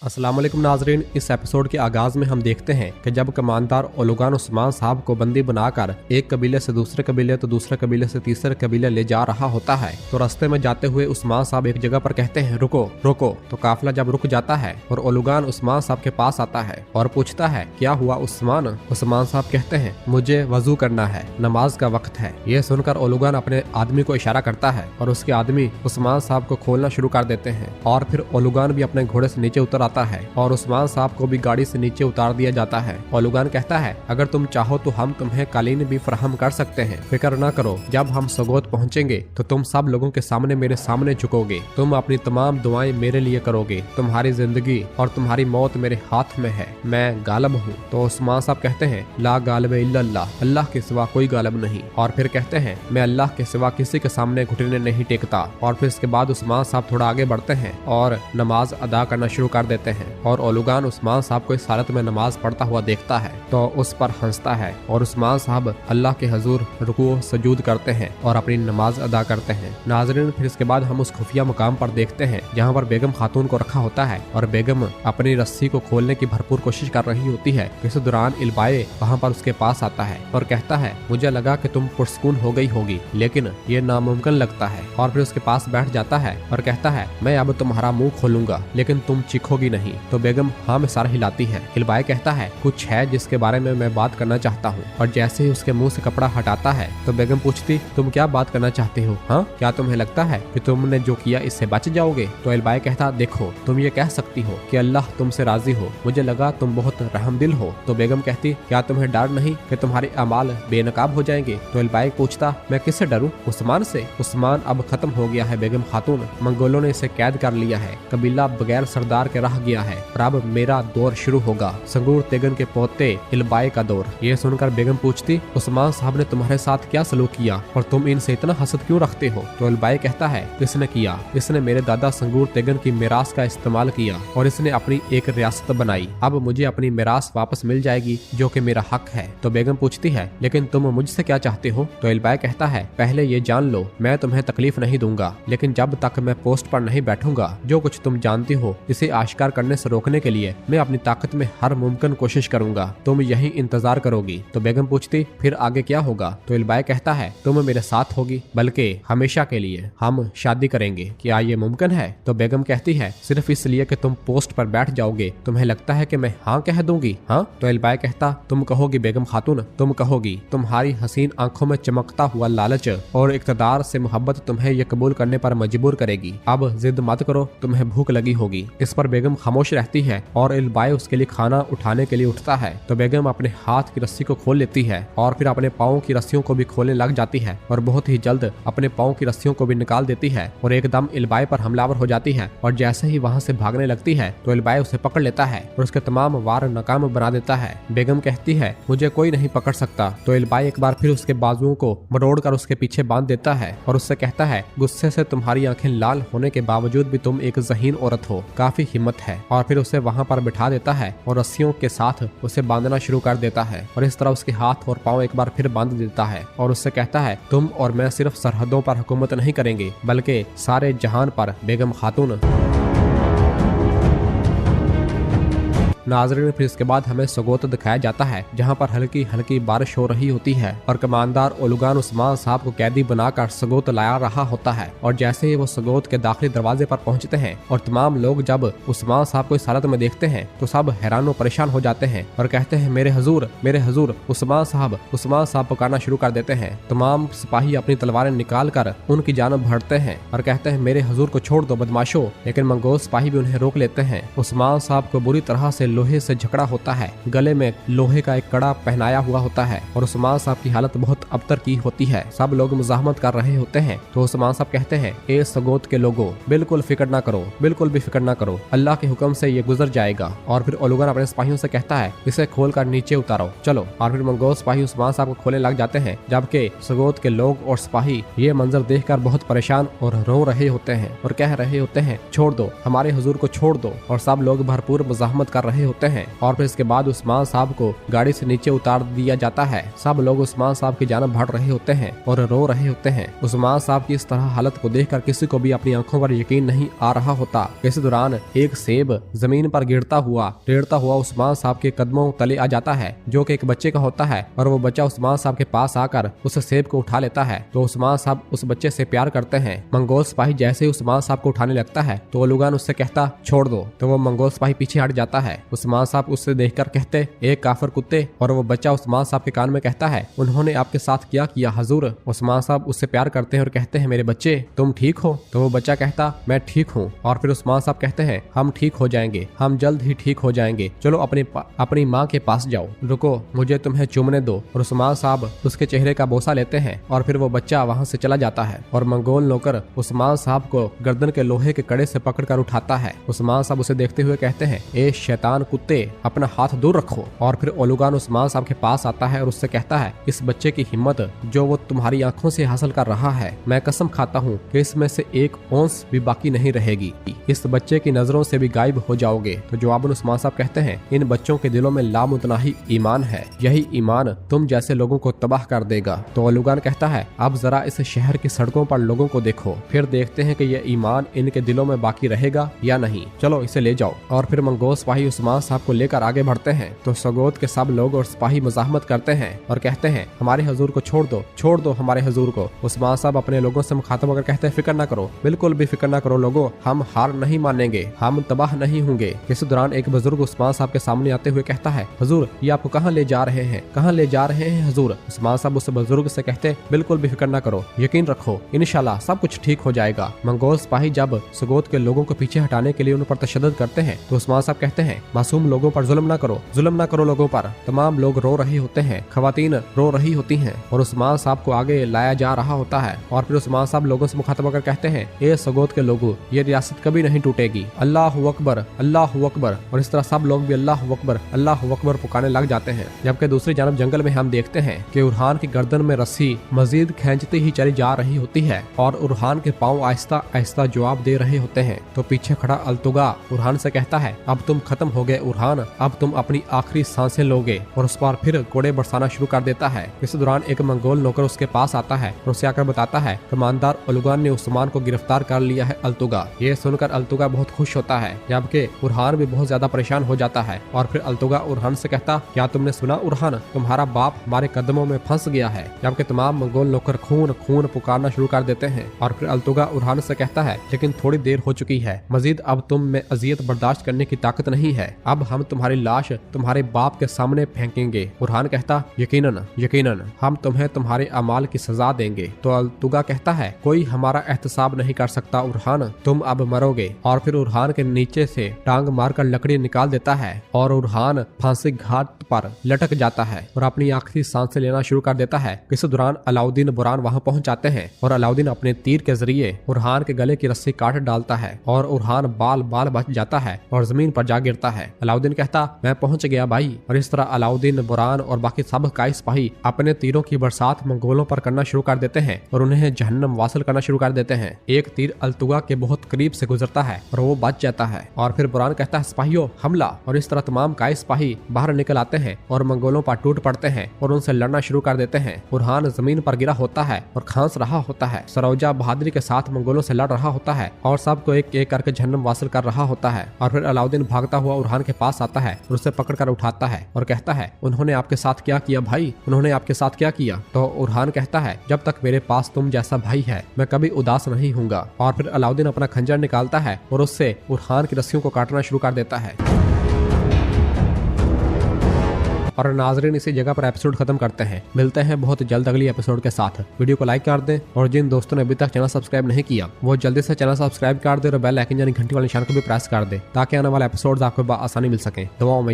अस्सलाम वालेकुम नाजरीन। इस एपिसोड के आगाज में हम देखते हैं कि जब कमांडर ओलुगान उस्मान साहब को बंदी बनाकर एक कबीले से दूसरे कबीले तो दूसरे कबीले से तीसरे कबीले ले जा रहा होता है, तो रास्ते में जाते हुए उस्मान साहब एक जगह पर कहते हैं रुको रुको। तो काफिला जब रुक जाता है और ओलुगान उस्मान साहब के पास आता है और पूछता है क्या हुआ उस्मान। उस्मान साहब कहते हैं मुझे वजू करना है, नमाज का वक्त है। ये सुनकर ओलुगान अपने आदमी को इशारा करता है और उसके आदमी उस्मान साहब को खोलना शुरू कर देते हैं और फिर ओलुगान भी अपने घोड़े से नीचे उतर आता है और उस्मान साहब को भी गाड़ी से नीचे उतार दिया जाता है। ओलुगान कहता है अगर तुम चाहो तो हम तुम्हें कालीन भी फराहम कर सकते हैं, फिक्र न करो। जब हम सगोत पहुंचेंगे तो तुम सब लोगों के सामने मेरे सामने झुकोगे, तुम अपनी तमाम दुआएं मेरे लिए करोगे। तुम्हारी जिंदगी और तुम्हारी मौत मेरे हाथ में है, मैं गालिब हूँ। तो उस्मान साहब कहते हैं ला गालिब इल्लल्लाह, अल्लाह के सिवा कोई गालिब नहीं। और फिर कहते हैं मैं अल्लाह के सिवा किसी के सामने घुटने नहीं टेकता। और फिर इसके बाद उस्मान साहब थोड़ा आगे बढ़ते हैं और नमाज अदा करना शुरू कर देते हैं और ओलुगान उस्मान साहब को इस हालत में नमाज पढ़ता हुआ देखता है तो उस पर हंसता है और उस्मान साहब अल्लाह के हजूर रुकू सजूद करते हैं और अपनी नमाज अदा करते हैं। नाज़रीन, फिर इसके बाद हम उस खुफिया मुकाम पर देखते हैं जहाँ पर बेगम खातून को रखा होता है और बेगम अपनी रस्सी को खोलने की भरपूर कोशिश कर रही होती है। इस दौरान इल्बाए वहाँ पर उसके पास आता है और कहता है मुझे लगा कि तुम पुरस्कून हो गई होगी, लेकिन ये नामुमकिन लगता है। और फिर उसके पास बैठ जाता है और कहता है मैं अब तुम्हारा मुंह खोलूंगा लेकिन तुम चीखोगी नहीं। तो बेगम हाँ में सर हिलाती है। इल्बाए कहता है कुछ है जिसके बारे में मैं बात करना चाहता हूँ। और जैसे ही उसके मुंह से कपड़ा हटाता है तो बेगम पूछती तुम क्या बात करना चाहते हो? हाँ, क्या तुम्हें लगता है कि तुमने जो किया इससे बच जाओगे? तो इल्बाए कहता देखो तुम ये कह सकती हो कि अल्लाह तुमसे राजी हो, मुझे लगा तुम बहुत रहमदिल हो। तो बेगम कहती क्या तुम्हें डर नहीं कि तुम्हारे अमाल बेनकाब हो जाएंगे? तो इल्बाए पूछता मैं किससे डरूं? उस्मान से। उस्मान अब खत्म हो गया है बेगम खातून, मंगोलों ने इसे कैद कर लिया है, कबीला बगैर सरदार के रह गया है और अब मेरा दौर शुरू होगा, संगूर तेगन के पोते इल्बाए का दौर। ये सुनकर बेगम पूछती उस्मान साहब ने तुम्हारे साथ क्या सलूक किया और तुम इनसे इतना हसद क्यों रखते हो? तो इल्बाए कहता है इसने किया, इसने मेरे दादा संगूर तेगन की मिरास का इस्तेमाल किया और इसने अपनी एक रियासत बनाई। अब मुझे अपनी मिरास वापस मिल जाएगी जो कि मेरा हक है। तो बेगम पूछती है लेकिन तुम मुझसे क्या चाहते हो? तो इल्बाए कहता है पहले ये जान लो मैं तुम्हें तकलीफ नहीं दूंगा, लेकिन जब तक मैं पोस्ट पर नहीं बैठूंगा जो कुछ तुम जानती हो इसे आश्कार करने से रोकने के लिए मैं अपनी ताकत में हर मुमकिन कोशिश करूंगा, तुम यही इंतजार करोगी। तो बेगम पूछती फिर आगे क्या होगा? तो इल्बाए कहता है तुम मेरे साथ होगी, बल्कि हमेशा के लिए हम शादी करेंगे, क्या ये मुमकिन है? तो बेगम कहती है सिर्फ इसलिए कि तुम पोस्ट पर बैठ जाओगे तुम्हें लगता है कि मैं हाँ कह दूंगी? हाँ। तो इल्बाए कहता तुम कहोगी बेगम खातून, तुम कहोगी, तुम्हारी हसीन आंखों में चमकता हुआ लालच और इक़्तिदार से मोहब्बत तुम्हें ये कबूल करने पर मजबूर करेगी। अब जिद मत करो, तुम्हें भूख लगी होगी। इस पर बेगम खामोश रहती है और इल्बाए उसके लिए खाना उठाने के लिए उठता है। तो बेगम अपने हाथ की रस्सी को खोल लेती है और फिर अपने पाँव की रस्सियों को भी खोलने लग जाती है और बहुत ही जल्द अपने पाँव की रस्सियों को भी निकाल देती है और एकदम इल्बाए पर हमलावर हो जाती है। और जैसे ही वहाँ से भागने लगती है तो इल्बाए उसे पकड़ लेता है और उसके तमाम वार नाकाम बना देता है। बेगम कहती है मुझे कोई नहीं पकड़ सकता। तो इल्बाए एक बार फिर उसके बाजुओं को मरोड़ कर उसके पीछे बांध देता है और उससे कहता है गुस्से से तुम्हारी आंखें लाल होने के बावजूद भी तुम एक ज़हीन औरत हो, काफी हिम्मत है। और फिर उसे वहाँ पर बिठा देता है और रस्सियों के साथ उसे बांधना शुरू कर देता है और इस तरह उसके हाथ और पाँव एक बार फिर बांध देता है और उससे कहता है तुम और मैं सिर्फ सरहदों पर हुकूमत नहीं करेंगे बल्कि सारे जहान पर बेगम खातून। नाज़रीन, फिर इसके बाद हमें सगोत दिखाया जाता है जहां पर हल्की हल्की बारिश हो रही होती है और कमांडर ओलुगान उस्मान साहब को कैदी बनाकर सगोत लाया रहा होता है। और जैसे ही वो सगोत के दाखिली दरवाजे पर पहुंचते हैं और तमाम लोग जब उस्मान साहब को इस हालत में देखते हैं तो सब हैरान और परेशान हो जाते हैं और कहते हैं मेरे हजूर उस्मान साहब पुकारना शुरू कर देते हैं। तमाम सिपाही अपनी तलवारें निकाल कर उनकी जानब बढ़ते हैं और कहते हैं मेरे हजूर को छोड़ दो बदमाशों, लेकिन मंगोल सिपाही भी उन्हें रोक लेते हैं। उस्मान साहब को बुरी तरह से लोहे से झगड़ा होता है, गले में लोहे का एक कड़ा पहनाया हुआ होता है और उस्मान साहब की हालत बहुत अबतर की होती है। सब लोग मुजाहमत कर रहे होते हैं तो उस्मान साहब कहते हैं ए सगोत के लोगों, बिल्कुल फिक्र ना करो, बिल्कुल भी फिक्र ना करो, अल्लाह के हुक्म से ये गुजर जाएगा। और फिर ओलुगान अपने सिपाहियों से कहता है इसे खोलकर नीचे उतारो चलो। और फिर मंगोल सिपाही उस्मान साहब को खोलने लग जाते हैं जबकि सगोत के लोग और सिपाही ये मंजर देखकर बहुत परेशान और रो रहे होते हैं और कह रहे होते हैं छोड़ दो, हमारे हुजूर को छोड़ दो। और सब लोग भरपूर मुजाहमत कर रहे होते हैं और फिर इसके बाद उस्मान साहब को गाड़ी से नीचे उतार दिया जाता है। सब लोग उस्मान साहब की जान बढ़ रहे होते हैं और रो रहे होते हैं। उस्मान साहब की इस तरह हालत को देखकर किसी को भी अपनी आंखों पर यकीन नहीं आ रहा होता। इस दौरान एक सेब जमीन पर गिरता हुआ उस्मान साहब के कदमों तले आ जाता है, जो कि एक बच्चे का होता है, और वो बच्चा उस्मान साहब के पास आकर उस सेब को उठा लेता है। तो उस्मान साहब उस बच्चे से प्यार करते हैं। मंगोल सिपाही जैसे ही उस्मान साहब को उठाने लगता है तो ओलुगान उससे कहता छोड़ दो, तो वो मंगोल सिपाही पीछे हट जाता है। उस्मान साहब उससे देखकर कहते एक काफिर कुत्ते, और वो बच्चा उस्मान साहब के कान में कहता है उन्होंने आपके साथ क्या किया हजूर। उस्मान साहब उससे प्यार करते हैं और कहते हैं मेरे बच्चे तुम ठीक हो। तो वो बच्चा कहता मैं ठीक हूँ। और फिर उस्मान साहब कहते हैं हम ठीक हो जाएंगे, हम जल्द ही ठीक हो जाएंगे, चलो अपनी माँ के पास जाओ, रुको मुझे तुम्हें चूमने दो। और उस्मान साहब उसके चेहरे का बोसा लेते हैं और फिर वो बच्चा वहाँ से चला जाता है। और मंगोल नौकर उस्मान साहब को गर्दन के लोहे के कड़े से पकड़कर उठाता है। उस्मान साहब उसे देखते हुए कहते हैं ए शैतान कुत्ते, अपना हाथ दूर रखो। और फिर ओलुगान उस्मान साहब के पास आता है और उससे कहता है इस बच्चे की हिम्मत जो वो तुम्हारी आंखों से हासिल कर रहा है, मैं कसम खाता हूँ कि इसमें से एक औंस भी बाकी नहीं रहेगी, इस बच्चे की नजरों से भी गायब हो जाओगे। तो जवाबन उस्मान साहब कहते हैं इन बच्चों के दिलों में लामुतनाही ईमान है, यही ईमान तुम जैसे लोगों को तबाह कर देगा। तो ओलुगान कहता है अब जरा इस शहर की सड़कों पर लोगों को देखो, फिर देखते हैं कि यह ईमान इनके दिलों में बाकी रहेगा या नहीं, चलो इसे ले जाओ। और फिर मंगोल सिपाही उस्मान साहब को लेकर आगे बढ़ते हैं तो सगोत के सब लोग और सिपाही मजाहमत करते हैं और कहते हैं हमारे हजूर को छोड़ दो हमारे हजूर को। उस्मान साहब अपने लोगों से मुखातब होकर कहते हैं फिक्र ना करो, बिल्कुल भी फिक्र ना करो लोगों, हम हार नहीं मानेंगे, हम तबाह नहीं होंगे। इस दौरान एक बुजुर्ग उस्मान साहब के सामने आते हुए कहता है हजूर ये आपको कहाँ ले जा रहे हैं, कहाँ ले जा रहे हैं हजूर। उस्मान साहब उस बुजुर्ग से कहते बिल्कुल भी फिक्र ना करो, यकीन रखो, इंशाल्लाह सब कुछ ठीक हो जाएगा। मंगोल सिपाही जब सगोत के लोगों को पीछे हटाने के लिए उन पर तशद्दुद करते हैं तो उस्मान साहब कहते हैं मासूम लोगों पर जुल्म ना करो लोगों पर। तमाम लोग रो रहे होते हैं, खवातीन रो रही होती हैं और उस्मान साहब को आगे लाया जा रहा होता है। और फिर उस्मान साहब लोगों से मुखातब होकर कहते हैं ए सगोत के लोगों, ये रियासत कभी नहीं टूटेगी, अल्लाहु अकबर अल्लाहु अकबर। और इस तरह सब लोग भी अल्लाहु अकबर पुकारने लग जाते हैं। जबकि दूसरी जानब जंगल में हम देखते हैं कि उरहान की गर्दन में रस्सी मजीद खींचती ही चली जा रही होती है और उरहान के पांव आहिस्ता आहिस्ता जवाब दे रहे होते हैं। तो पीछे खड़ा अल्तुगा उरहान से कहता है अब तुम खत्म हो गए उरहान, अब तुम अपनी आखिरी सांसें लोगे। और उस पर फिर घोड़े बरसाना शुरू कर देता है। इस दौरान एक मंगोल नौकर उसके पास आता है और उसे आकर बताता है कमांडर ओलुगान ने उस्मान को गिरफ्तार कर लिया है अल्तुगा। ये सुनकर अल्तुगा बहुत खुश होता है, जबकि उरहान भी बहुत ज्यादा परेशान हो जाता है। और फिर अल्तुगा उरहान से कहता क्या तुमने सुना उरहान, तुम्हारा बाप हमारे कदमों में फंस गया है। जबकि तमाम मंगोल नौकर खून खून पुकारना शुरू कर देते हैं। और फिर अल्तुगा उरहान से कहता है लेकिन थोड़ी देर हो चुकी है, मजीद अब तुम में अजियत बर्दाश्त करने की ताकत नहीं है, अब हम तुम्हारी लाश तुम्हारे बाप के सामने फेंकेंगे। उरहान कहता यकीनन हम तुम्हें तुम्हारे अमाल की सजा देंगे। तो अल्तुगा कहता है कोई हमारा एहतसाब नहीं कर सकता उरहान, तुम अब मरोगे। और फिर उरहान के नीचे से टांग मारकर लकड़ी निकाल देता है और उरहान फांसी घाट पर लटक जाता है और अपनी आखिरी सांसें लेना शुरू कर देता है। इस दौरान अलाउद्दीन बुरान वहां पहुंच जाते हैं और अलाउद्दीन अपने तीर के जरिए उरहान के गले की रस्सी काट डालता है और उरहान बाल बाल बच जाता है और जमीन पर जा गिरता है। अलाउद्दीन कहता मैं पहुंच गया भाई। और इस तरह अलाउद्दीन बुरान और बाकी सब काई सिपाही अपने तीरों की बरसात मंगोलों पर करना शुरू कर देते हैं और उन्हें जहन्नम वासिल करना शुरू कर देते हैं। एक तीर अल्तुगा के बहुत करीब से गुजरता है और वो बच जाता है। और फिर बुरान कहता है सिपाहियों हमला। और इस तरह तमाम काई सिपाही बाहर निकल आते हैं और मंगोलों पर टूट पड़ते हैं और उनसे लड़ना शुरू कर देते हैं। उरहान जमीन पर गिरा होता है और खांस रहा होता है। सरोजा बहादुरी के साथ मंगोलों से लड़ रहा होता है और सबको एक एक करके जहन्नम वासिल कर रहा होता है। और फिर अलाउद्दीन भागता हुआ उरहान के पास आता है और उसे पकड़कर उठाता है और कहता है उन्होंने आपके साथ क्या किया भाई, उन्होंने आपके साथ क्या किया। तो उरहान कहता है जब तक मेरे पास तुम जैसा भाई है मैं कभी उदास नहीं होऊंगा। और फिर अलाउद्दीन अपना खंजर निकालता है और उससे उरहान की रस्सियों को काटना शुरू कर देता है। और नाजरीन इसी जगह पर एपिसोड खत्म करते हैं। मिलते हैं बहुत जल्द अगली एपिसोड के साथ। वीडियो को लाइक कर दें और जिन दोस्तों ने अभी तक चैनल सब्सक्राइब नहीं किया वो जल्दी से चैनल सब्सक्राइब कर दे और बेल आइकन यानी घंटी वाले निशान को भी प्रेस कर दे ताकि आने वाले एपिसोड्स आपको आसानी मिल सके। दुआओं में